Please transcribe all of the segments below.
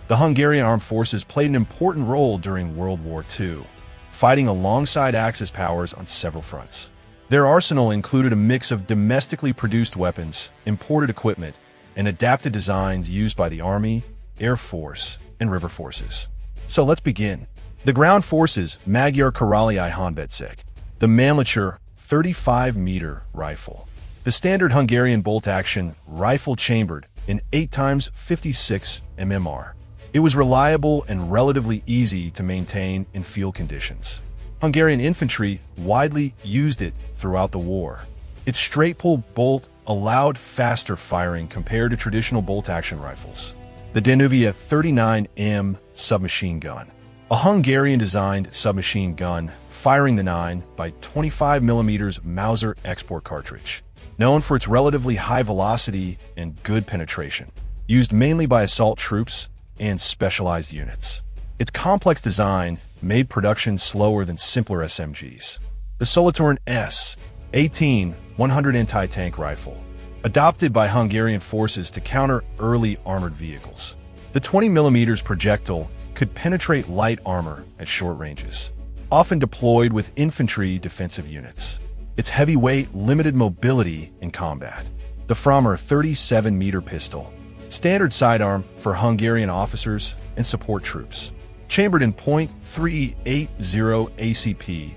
The Hungarian armed forces played an important role during World War II, fighting alongside Axis powers on several fronts. Their arsenal included a mix of domestically produced weapons, imported equipment, and adapted designs used by the Army, Air Force, and river forces. So let's begin. The ground forces, Magyar Karály Honvédség, the Mannlicher 35-meter rifle. The standard Hungarian bolt-action rifle chambered in 8x56 mmR. It was reliable and relatively easy to maintain in field conditions. Hungarian infantry widely used it throughout the war. Its straight-pull bolt allowed faster firing compared to traditional bolt-action rifles. The WWII 39M submachine gun, a Hungarian-designed submachine gun firing the 9x25mm Mauser export cartridge, known for its relatively high velocity and good penetration, used mainly by assault troops and specialized units. Its complex design made production slower than simpler SMGs. The Solothurn S-18 100 anti-tank rifle, adopted by Hungarian forces to counter early armored vehicles. The 20mm projectile could penetrate light armor at short ranges, often deployed with infantry defensive units. Its heavy weight limited mobility in combat. The Frommer 37-meter pistol, standard sidearm for Hungarian officers and support troops, chambered in .380 ACP,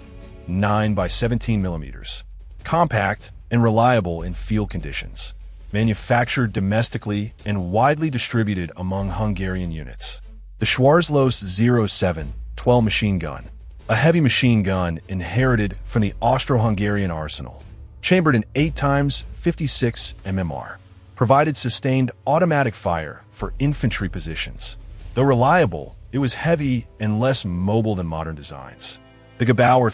9x17mm, compact and reliable in field conditions, manufactured domestically and widely distributed among Hungarian units. The Schwarzlos 07 12 machine gun, a heavy machine gun inherited from the Austro-Hungarian arsenal, chambered in 8x56 mmR, provided sustained automatic fire for infantry positions. Though reliable, it was heavy and less mobile than modern designs. The Gebauer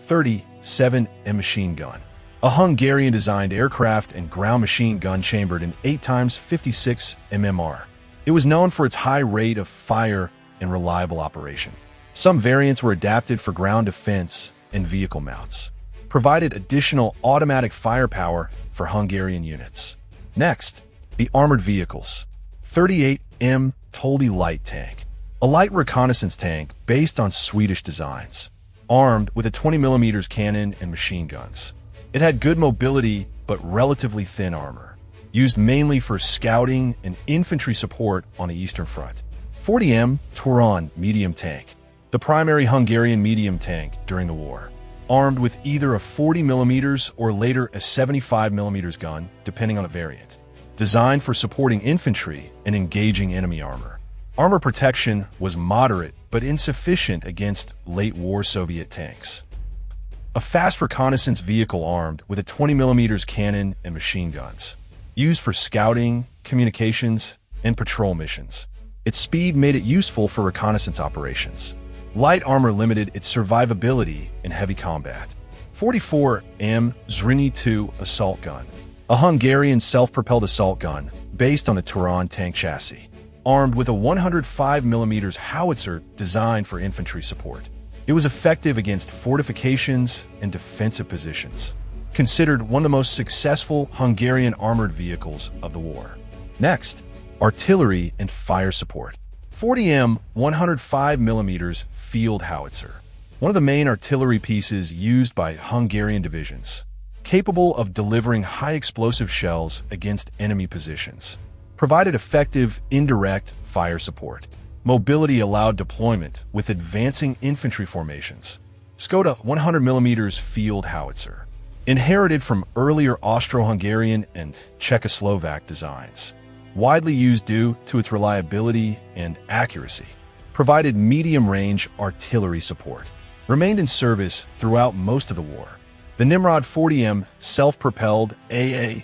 34-37M machine gun, a Hungarian-designed aircraft and ground machine gun chambered in 8x56 mmR. It was known for its high rate of fire and reliable operation. Some variants were adapted for ground defense and vehicle mounts, provided additional automatic firepower for Hungarian units. Next, the armored vehicles. 38M Toldy light tank, a light reconnaissance tank based on Swedish designs, armed with a 20mm cannon and machine guns. It had good mobility but relatively thin armor, used mainly for scouting and infantry support on the Eastern Front. 40M Turan medium tank, the primary Hungarian medium tank during the war, armed with either a 40mm or later a 75mm gun, depending on the variant, designed for supporting infantry and engaging enemy armor. Armor protection was moderate but insufficient against late-war Soviet tanks. A fast reconnaissance vehicle armed with a 20mm cannon and machine guns, used for scouting, communications, and patrol missions. Its speed made it useful for reconnaissance operations. Light armor limited its survivability in heavy combat. 44M Zrinyi 2 assault gun, a Hungarian self-propelled assault gun based on the Turan tank chassis, armed with a 105mm howitzer designed for infantry support. It was effective against fortifications and defensive positions, considered one of the most successful Hungarian armored vehicles of the war. Next, artillery and fire support. 40M 105mm field howitzer, one of the main artillery pieces used by Hungarian divisions, capable of delivering high explosive shells against enemy positions, provided effective indirect fire support. Mobility allowed deployment with advancing infantry formations. Skoda 100mm field howitzer, inherited from earlier Austro-Hungarian and Czechoslovak designs, widely used due to its reliability and accuracy, provided medium-range artillery support, remained in service throughout most of the war. The Nimrod 40M self-propelled AA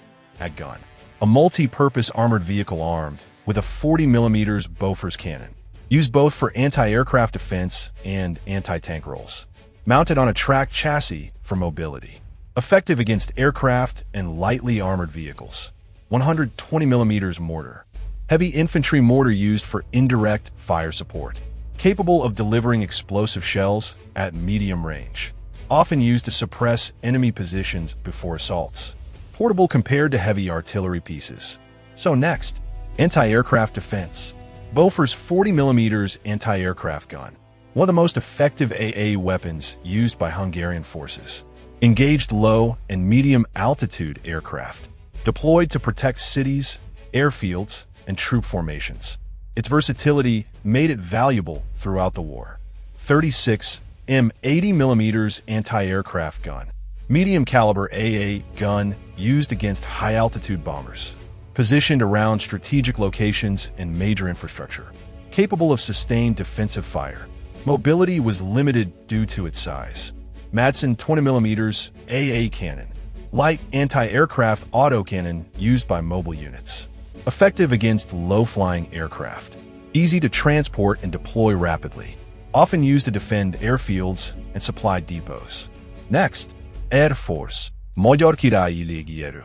gun, a multi-purpose armored vehicle armed with a 40mm Bofors cannon, used both for anti-aircraft defense and anti-tank roles, mounted on a tracked chassis for mobility, effective against aircraft and lightly armored vehicles. 120mm mortar, heavy infantry mortar used for indirect fire support, capable of delivering explosive shells at medium range, often used to suppress enemy positions before assaults. Portable compared to heavy artillery pieces. So next, anti-aircraft defense. Bofors 40mm anti-aircraft gun, one of the most effective AA weapons used by Hungarian forces. Engaged low and medium altitude aircraft, deployed to protect cities, airfields, and troop formations. Its versatility made it valuable throughout the war. 36 80mm anti-aircraft gun, medium caliber AA gun used against high-altitude bombers, positioned around strategic locations and major infrastructure, capable of sustained defensive fire. Mobility was limited due to its size. Madsen 20mm AA cannon, light anti-aircraft autocannon used by mobile units. Effective against low-flying aircraft. Easy to transport and deploy rapidly. Often used to defend airfields and supply depots. Next, Air Force WWII Legieru.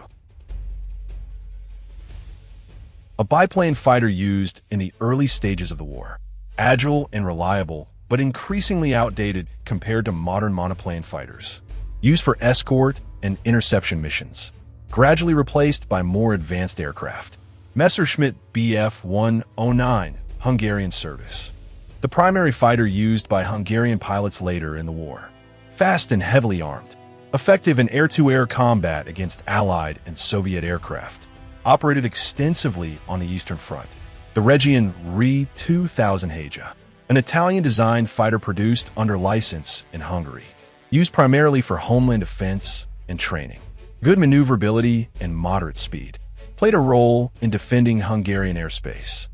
A biplane fighter used in the early stages of the war. Agile and reliable, but increasingly outdated compared to modern monoplane fighters. Used for escort and interception missions. Gradually replaced by more advanced aircraft. Messerschmitt Bf 109, Hungarian service. The primary fighter used by Hungarian pilots later in the war. Fast and heavily armed. Effective in air-to-air combat against Allied and Soviet aircraft. Operated extensively on the Eastern Front. The Region Re 2000 Haja, an Italian-designed fighter produced under license in Hungary. Used primarily for homeland defense and training. Good maneuverability and moderate speed. Played a role in defending Hungarian airspace.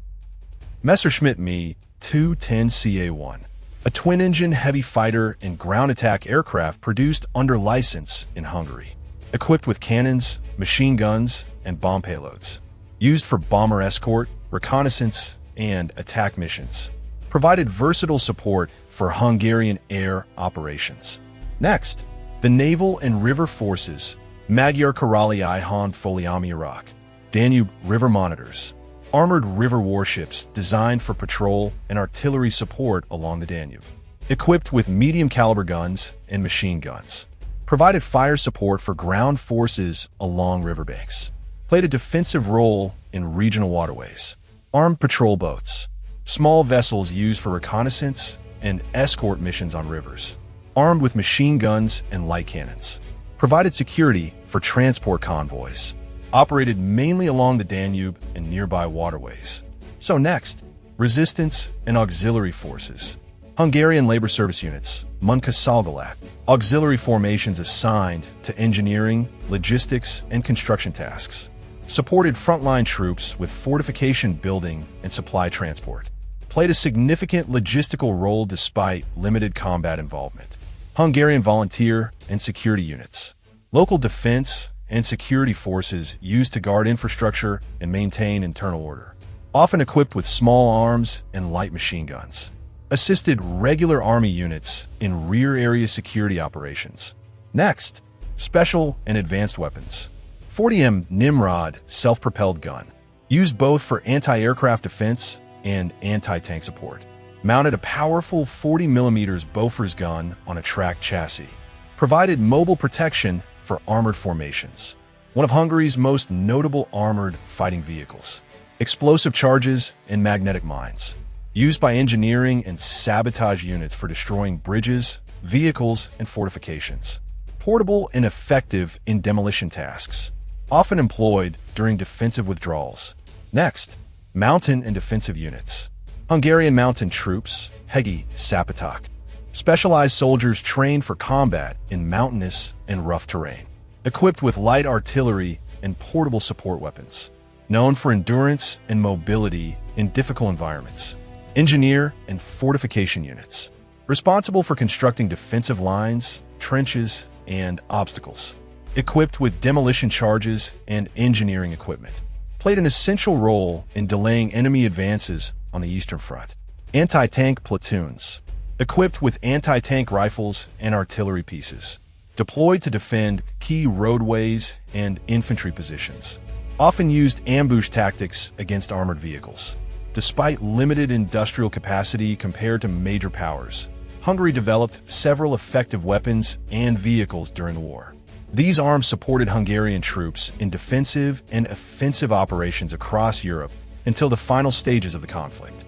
Messerschmitt Me 210 CA-1, a twin-engine heavy fighter and ground attack aircraft produced under license in Hungary. Equipped with cannons, machine guns, and bomb payloads. Used for bomber escort, reconnaissance, and attack missions. Provided versatile support for Hungarian air operations. Next, the naval and river forces, Magyar Karali Ihon Foliami Iraq, Danube River Monitors, armored river warships designed for patrol and artillery support along the Danube. Equipped with medium-caliber guns and machine guns. Provided fire support for ground forces along riverbanks. Played a defensive role in regional waterways. Armed patrol boats. Small vessels used for reconnaissance and escort missions on rivers. Armed with machine guns and light cannons. Provided security for transport convoys. Operated mainly along the Danube and nearby waterways. So next, resistance and auxiliary forces. Hungarian labor service units, Munkasalgalat, auxiliary formations assigned to engineering, logistics, and construction tasks. Supported frontline troops with fortification building and supply transport. Played a significant logistical role despite limited combat involvement. Hungarian volunteer and security units. Local defense and security forces used to guard infrastructure and maintain internal order. Often equipped with small arms and light machine guns. Assisted regular army units in rear area security operations. Next, special and advanced weapons. 40M Nimrod self-propelled gun. Used both for anti-aircraft defense and anti-tank support. Mounted a powerful 40mm Bofors gun on a tracked chassis. Provided mobile protection for armored formations. One of Hungary's most notable armored fighting vehicles. Explosive charges and magnetic mines. Used by engineering and sabotage units for destroying bridges, vehicles, and fortifications. Portable and effective in demolition tasks. Often employed during defensive withdrawals. Next, mountain and defensive units. Hungarian mountain troops, Hegi Sapatak. Specialized soldiers trained for combat in mountainous and rough terrain. Equipped with light artillery and portable support weapons. Known for endurance and mobility in difficult environments. Engineer and fortification units. Responsible for constructing defensive lines, trenches, and obstacles. Equipped with demolition charges and engineering equipment. Played an essential role in delaying enemy advances on the Eastern Front. Anti-tank platoons. Equipped with anti-tank rifles and artillery pieces. Deployed to defend key roadways and infantry positions. Often used ambush tactics against armored vehicles. Despite limited industrial capacity compared to major powers, Hungary developed several effective weapons and vehicles during the war. These arms supported Hungarian troops in defensive and offensive operations across Europe until the final stages of the conflict.